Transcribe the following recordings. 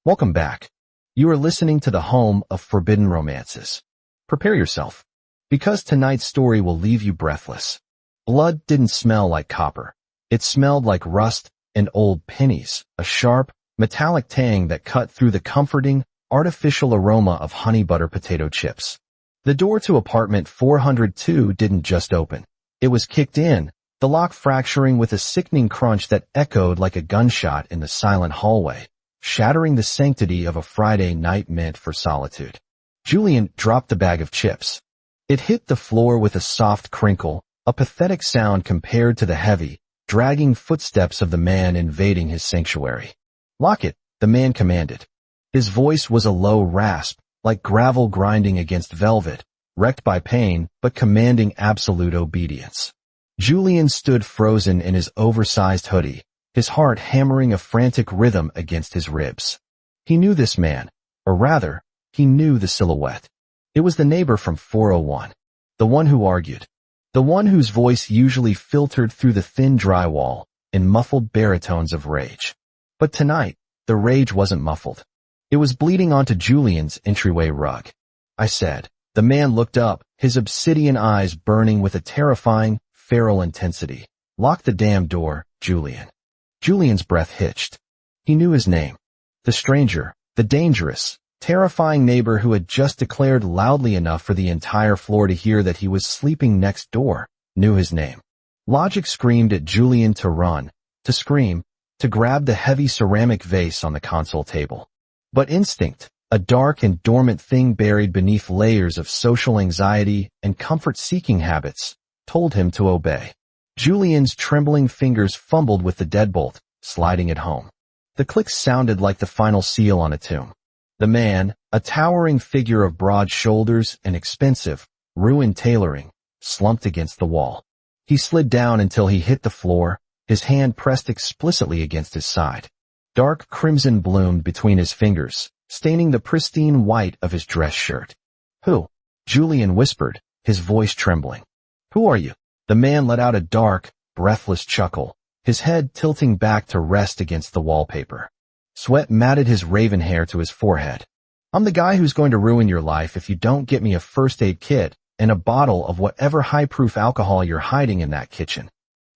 Welcome back. You are listening to the home of forbidden romances. Prepare yourself, because tonight's story will leave you breathless. Blood didn't smell like copper. It smelled like rust and old pennies, a sharp, metallic tang that cut through the comforting, artificial aroma of honey butter potato chips. The door to apartment 402 didn't just open. It was kicked in, the lock fracturing with a sickening crunch that echoed like a gunshot in the silent hallway, shattering the sanctity of a Friday night meant for solitude. Julian dropped the bag of chips. It hit the floor with a soft crinkle, a pathetic sound compared to the heavy, dragging footsteps of the man invading his sanctuary. "Lock it," the man commanded. His voice was a low rasp, like gravel grinding against velvet, wrecked by pain but commanding absolute obedience. Julian stood frozen in his oversized hoodie, his heart hammering a frantic rhythm against his ribs. He knew this man, or rather, he knew the silhouette. It was the neighbor from 401, the one who argued, the one whose voice usually filtered through the thin drywall in muffled baritones of rage. But tonight, the rage wasn't muffled. It was bleeding onto Julian's entryway rug. "I said." The man looked up, his obsidian eyes burning with a terrifying, feral intensity. "Lock the damn door, Julian." Julian's breath hitched. He knew his name. The stranger, the dangerous, terrifying neighbor who had just declared loudly enough for the entire floor to hear that he was sleeping next door, knew his name. Logic screamed at Julian to run, to scream, to grab the heavy ceramic vase on the console table. But instinct, a dark and dormant thing buried beneath layers of social anxiety and comfort-seeking habits, told him to obey. Julian's trembling fingers fumbled with the deadbolt, sliding it home. The click sounded like the final seal on a tomb. The man, a towering figure of broad shoulders and expensive, ruined tailoring, slumped against the wall. He slid down until he hit the floor, his hand pressed explicitly against his side. Dark crimson bloomed between his fingers, staining the pristine white of his dress shirt. "Who?" Julian whispered, his voice trembling. "Who are you?" The man let out a dark, breathless chuckle, his head tilting back to rest against the wallpaper. Sweat matted his raven hair to his forehead. "I'm the guy who's going to ruin your life if you don't get me a first aid kit and a bottle of whatever high-proof alcohol you're hiding in that kitchen."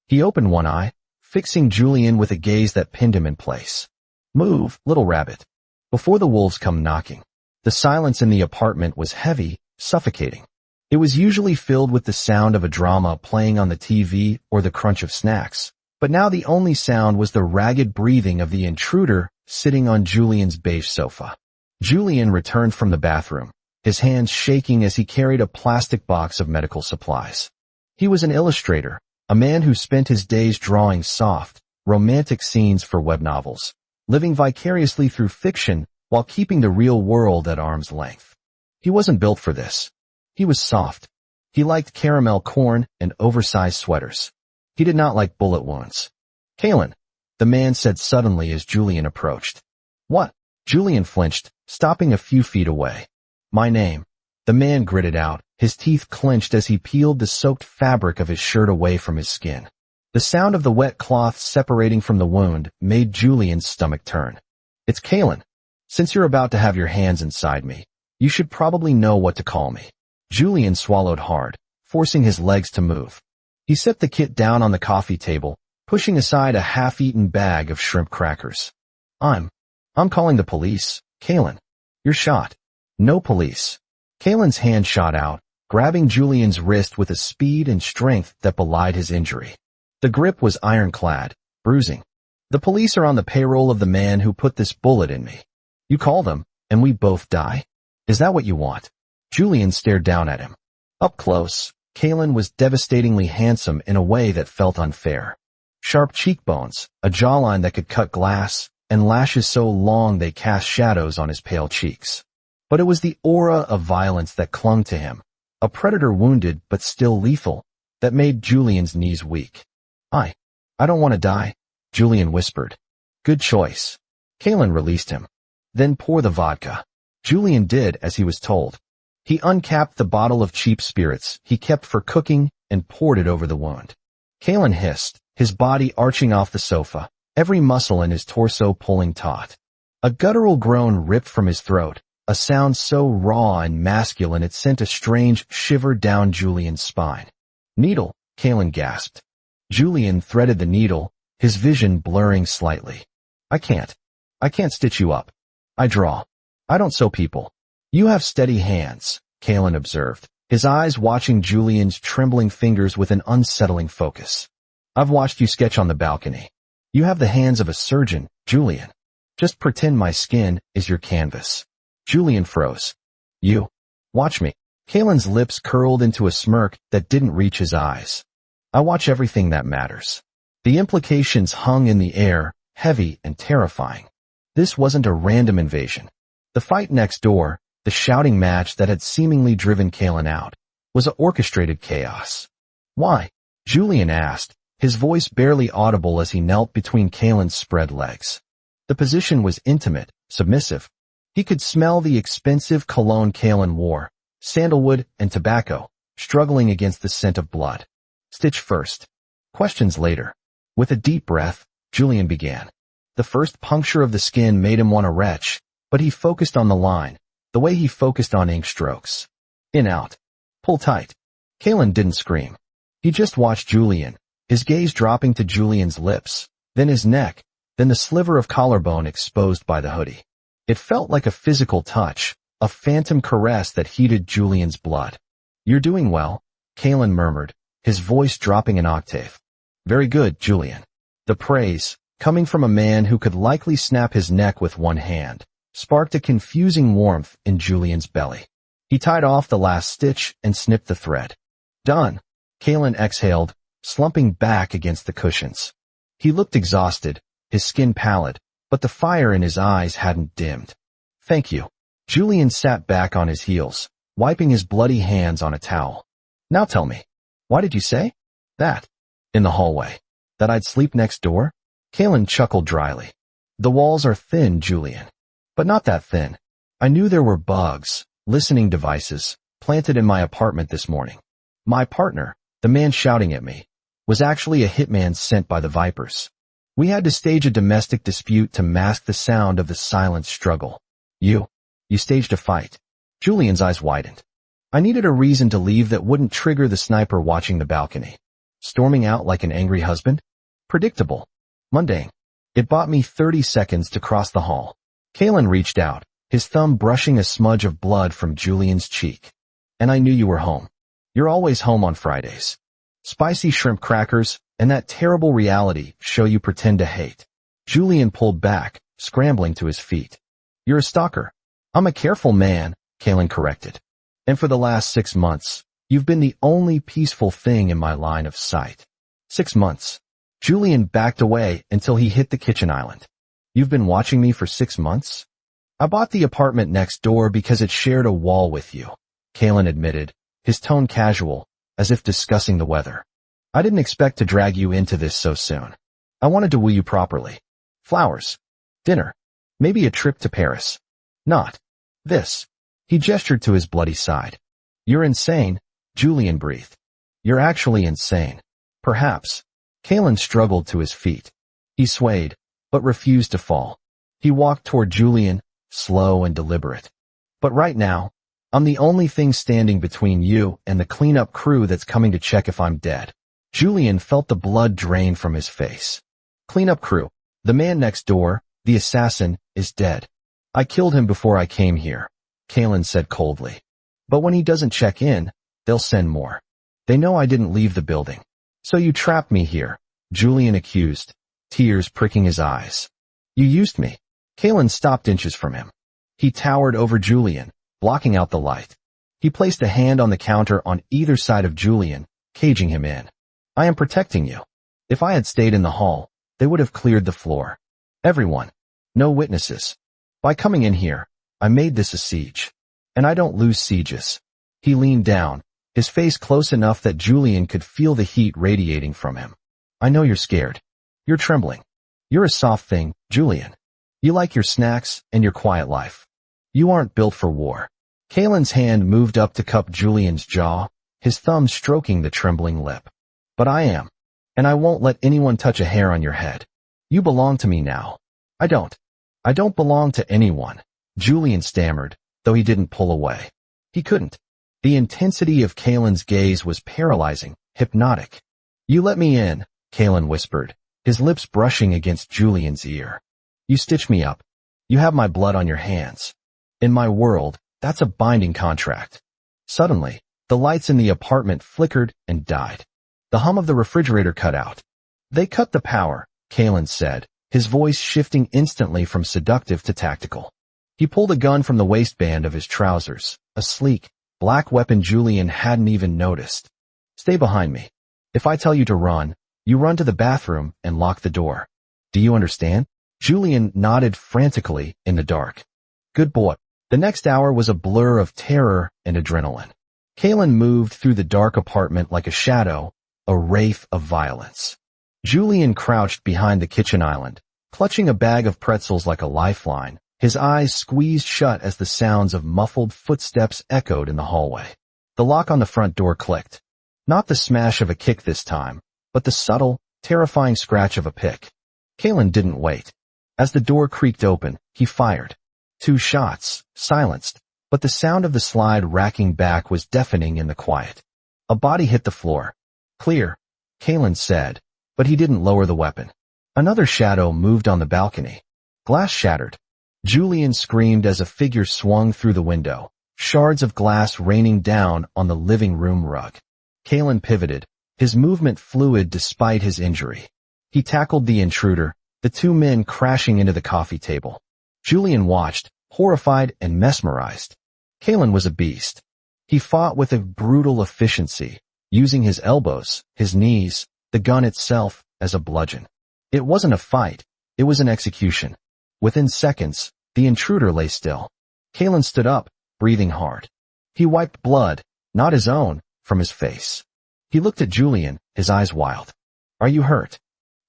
He opened one eye, fixing Julian with a gaze that pinned him in place. "Move, little rabbit, before the wolves come knocking." The silence in the apartment was heavy, suffocating. It was usually filled with the sound of a drama playing on the TV or the crunch of snacks, but now the only sound was the ragged breathing of the intruder sitting on Julian's beige sofa. Julian returned from the bathroom, his hands shaking as he carried a plastic box of medical supplies. He was an illustrator, a man who spent his days drawing soft, romantic scenes for web novels, living vicariously through fiction while keeping the real world at arm's length. He wasn't built for this. He was soft. He liked caramel corn and oversized sweaters. He did not like bullet wounds. "Kalen," the man said suddenly as Julian approached. "What?" Julian flinched, stopping a few feet away. "My name," the man gritted out, his teeth clenched as he peeled the soaked fabric of his shirt away from his skin. The sound of the wet cloth separating from the wound made Julian's stomach turn. "It's Kalen. Since you're about to have your hands inside me, you should probably know what to call me." Julian swallowed hard, forcing his legs to move. He set the kit down on the coffee table, pushing aside a half-eaten bag of shrimp crackers. I'm calling the police, Kalen. You're shot." "No police." Kalen's hand shot out, grabbing Julian's wrist with a speed and strength that belied his injury. The grip was ironclad, bruising. "The police are on the payroll of the man who put this bullet in me. You call them, and we both die? Is that what you want?" Julian stared down at him. Up close, Kalen was devastatingly handsome in a way that felt unfair. Sharp cheekbones, a jawline that could cut glass, and lashes so long they cast shadows on his pale cheeks. But it was the aura of violence that clung to him, a predator wounded but still lethal, that made Julian's knees weak. I don't want to die," Julian whispered. "Good choice." Kalen released him. "Then pour the vodka." Julian did as he was told. He uncapped the bottle of cheap spirits he kept for cooking and poured it over the wound. Kalen hissed, his body arching off the sofa, every muscle in his torso pulling taut. A guttural groan ripped from his throat, a sound so raw and masculine it sent a strange shiver down Julian's spine. Needle, Kalen gasped. Julian threaded the needle, his vision blurring slightly. I can't stitch you up. I draw. I don't sew people. You have steady hands, Kalen observed, his eyes watching Julian's trembling fingers with an unsettling focus. I've watched you sketch on the balcony. You have the hands of a surgeon, Julian. Just pretend my skin is your canvas. Julian froze. You. Watch me. Kalen's lips curled into a smirk that didn't reach his eyes. I watch everything that matters. The implications hung in the air, heavy and terrifying. This wasn't a random invasion. The fight next door, the shouting match that had seemingly driven Kalen out, was an orchestrated chaos. Why? Julian asked, his voice barely audible as he knelt between Kalen's spread legs. The position was intimate, submissive. He could smell the expensive cologne Kalen wore, sandalwood and tobacco, struggling against the scent of blood. Stitch first. Questions later. With a deep breath, Julian began. The first puncture of the skin made him want to retch, but he focused on the line, the way he focused on ink strokes. In out. Pull tight. Kalen didn't scream. He just watched Julian, his gaze dropping to Julian's lips, then his neck, then the sliver of collarbone exposed by the hoodie. It felt like a physical touch, a phantom caress that heated Julian's blood. You're doing well, Kalen murmured, his voice dropping an octave. Very good, Julian. The praise, coming from a man who could likely snap his neck with one hand, sparked a confusing warmth in Julian's belly. He tied off the last stitch and snipped the thread. Done. Kalen exhaled, slumping back against the cushions. He looked exhausted, his skin pallid, but the fire in his eyes hadn't dimmed. Thank you. Julian sat back on his heels, wiping his bloody hands on a towel. Now tell me, why did you say that? In the hallway. That I'd sleep next door? Kalen chuckled dryly. The walls are thin, Julian. But not that thin. I knew there were bugs, listening devices, planted in my apartment this morning. My partner, the man shouting at me, was actually a hitman sent by the Vipers. We had to stage a domestic dispute to mask the sound of the silent struggle. You staged a fight. Julian's eyes widened. I needed a reason to leave that wouldn't trigger the sniper watching the balcony. Storming out like an angry husband? Predictable. Mundane. It bought me 30 seconds to cross the hall. Kalen reached out, his thumb brushing a smudge of blood from Julian's cheek. And I knew you were home. You're always home on Fridays. Spicy shrimp crackers, and that terrible reality show you pretend to hate. Julian pulled back, scrambling to his feet. You're a stalker. I'm a careful man, Kalen corrected. And for the last 6 months, you've been the only peaceful thing in my line of sight. 6 months. Julian backed away until he hit the kitchen island. You've been watching me for 6 months? I bought the apartment next door because it shared a wall with you, Kalen admitted, his tone casual, as if discussing the weather. I didn't expect to drag you into this so soon. I wanted to woo you properly. Flowers. Dinner. Maybe a trip to Paris. Not this. He gestured to his bloody side. You're insane, Julian breathed. You're actually insane. Perhaps. Kalen struggled to his feet. He swayed, but refused to fall. He walked toward Julian, slow and deliberate. But right now, I'm the only thing standing between you and the cleanup crew that's coming to check if I'm dead. Julian felt the blood drain from his face. Cleanup crew. The man next door, the assassin, is dead. I killed him before I came here, Kalen said coldly. But when he doesn't check in, they'll send more. They know I didn't leave the building. So you trapped me here, Julian accused, tears pricking his eyes. You used me. Kalen stopped inches from him. He towered over Julian, blocking out the light. He placed a hand on the counter on either side of Julian, caging him in. I am protecting you. If I had stayed in the hall, they would have cleared the floor. Everyone. No witnesses. By coming in here, I made this a siege. And I don't lose sieges. He leaned down, his face close enough that Julian could feel the heat radiating from him. I know you're scared. You're trembling. You're a soft thing, Julian. You like your snacks and your quiet life. You aren't built for war. Kalen's hand moved up to cup Julian's jaw, his thumb stroking the trembling lip. But I am. And I won't let anyone touch a hair on your head. You belong to me now. I don't. I don't belong to anyone, Julian stammered, though he didn't pull away. He couldn't. The intensity of Kalen's gaze was paralyzing, hypnotic. You let me in, Kalen whispered, his lips brushing against Julian's ear. You stitch me up. You have my blood on your hands. In my world, that's a binding contract. Suddenly, the lights in the apartment flickered and died. The hum of the refrigerator cut out. They cut the power, Kalen said, his voice shifting instantly from seductive to tactical. He pulled a gun from the waistband of his trousers, a sleek, black weapon Julian hadn't even noticed. Stay behind me. If I tell you to run, you run to the bathroom and lock the door. Do you understand? Julian nodded frantically in the dark. Good boy. The next hour was a blur of terror and adrenaline. Kalen moved through the dark apartment like a shadow, a wraith of violence. Julian crouched behind the kitchen island, clutching a bag of pretzels like a lifeline, his eyes squeezed shut as the sounds of muffled footsteps echoed in the hallway. The lock on the front door clicked. Not the smash of a kick this time, but the subtle, terrifying scratch of a pick. Kalen didn't wait. As the door creaked open, he fired. 2 shots, silenced, but the sound of the slide racking back was deafening in the quiet. A body hit the floor. Clear, Kalen said, but he didn't lower the weapon. Another shadow moved on the balcony. Glass shattered. Julian screamed as a figure swung through the window, shards of glass raining down on the living room rug. Kalen pivoted, his movement fluid despite his injury. He tackled the intruder, the 2 men crashing into the coffee table. Julian watched, horrified and mesmerized. Kalen was a beast. He fought with a brutal efficiency, using his elbows, his knees, the gun itself, as a bludgeon. It wasn't a fight, it was an execution. Within seconds, the intruder lay still. Kalen stood up, breathing hard. He wiped blood, not his own, from his face. He looked at Julian, his eyes wild. Are you hurt?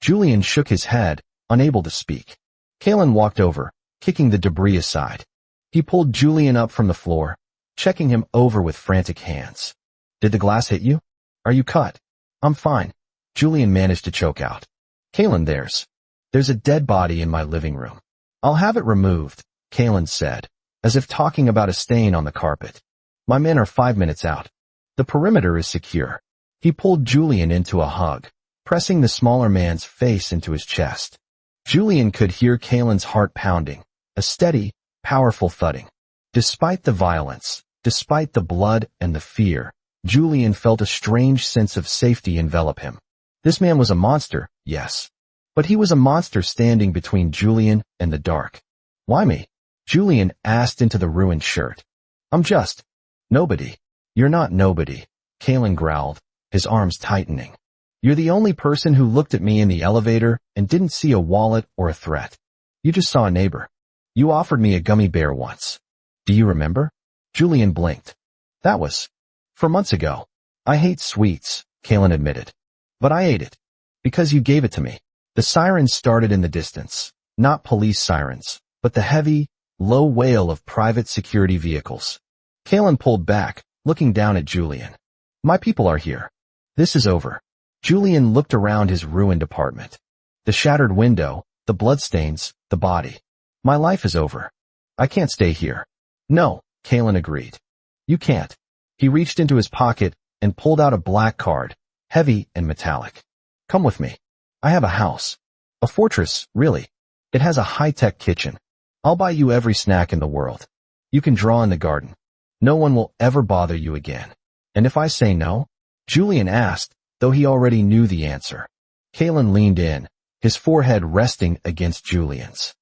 Julian shook his head, unable to speak. Kalen walked over, kicking the debris aside. He pulled Julian up from the floor, checking him over with frantic hands. Did the glass hit you? Are you cut? I'm fine. Julian managed to choke out. Kalen, there's a dead body in my living room. I'll have it removed, Kalen said, as if talking about a stain on the carpet. My men are 5 minutes out. The perimeter is secure. He pulled Julian into a hug, pressing the smaller man's face into his chest. Julian could hear Kalen's heart pounding, a steady, powerful thudding. Despite the violence, despite the blood and the fear, Julian felt a strange sense of safety envelop him. This man was a monster, yes. But he was a monster standing between Julian and the dark. Why me? Julian asked into the ruined shirt. I'm just nobody. You're not nobody, Kalen growled, his arms tightening. You're the only person who looked at me in the elevator and didn't see a wallet or a threat. You just saw a neighbor. You offered me a gummy bear once. Do you remember? Julian blinked. That was 4 months ago. I hate sweets, Kalen admitted. But I ate it. Because you gave it to me. The sirens started in the distance. Not police sirens, but the heavy, low wail of private security vehicles. Kalen pulled back, looking down at Julian. My people are here. This is over. Julian looked around his ruined apartment. The shattered window, the bloodstains, the body. My life is over. I can't stay here. No, Kalen agreed. You can't. He reached into his pocket and pulled out a black card, heavy and metallic. Come with me. I have a house. A fortress, really. It has a high-tech kitchen. I'll buy you every snack in the world. You can draw in the garden. No one will ever bother you again. And if I say no? Julian asked, though he already knew the answer. Kalen leaned in, his forehead resting against Julian's.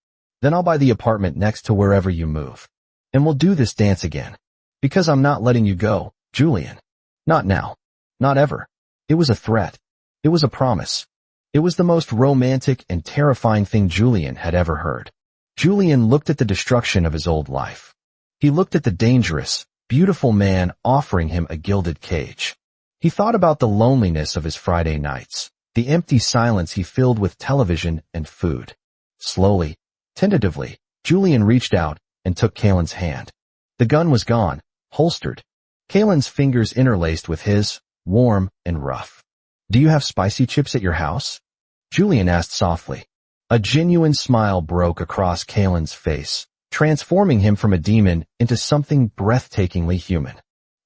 Then I'll buy the apartment next to wherever you move. And we'll do this dance again. Because I'm not letting you go, Julian. Not now. Not ever. It was a threat. It was a promise. It was the most romantic and terrifying thing Julian had ever heard. Julian looked at the destruction of his old life. He looked at the dangerous, beautiful man offering him a gilded cage. He thought about the loneliness of his Friday nights, the empty silence he filled with television and food. Slowly, tentatively, Julian reached out and took Kalen's hand. The gun was gone, holstered. Kalen's fingers interlaced with his, warm and rough. Do you have spicy chips at your house? Julian asked softly. A genuine smile broke across Kalen's face, transforming him from a demon into something breathtakingly human.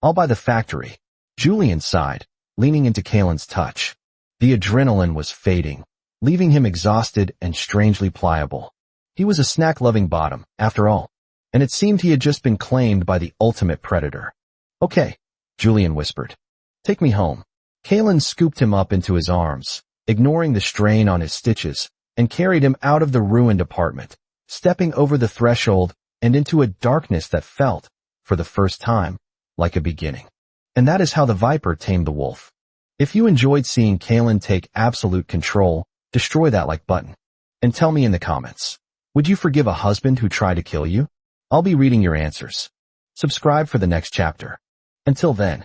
All by the factory. Julian sighed, leaning into Kalen's touch. The adrenaline was fading, leaving him exhausted and strangely pliable. He was a snack-loving bottom, after all, and it seemed he had just been claimed by the ultimate predator. Okay, Julian whispered. Take me home. Kalen scooped him up into his arms, ignoring the strain on his stitches, and carried him out of the ruined apartment, stepping over the threshold and into a darkness that felt, for the first time, like a beginning. And that is how the viper tamed the wolf. If you enjoyed seeing Kalen take absolute control, destroy that like button. And tell me in the comments, would you forgive a husband who tried to kill you? I'll be reading your answers. Subscribe for the next chapter. Until then,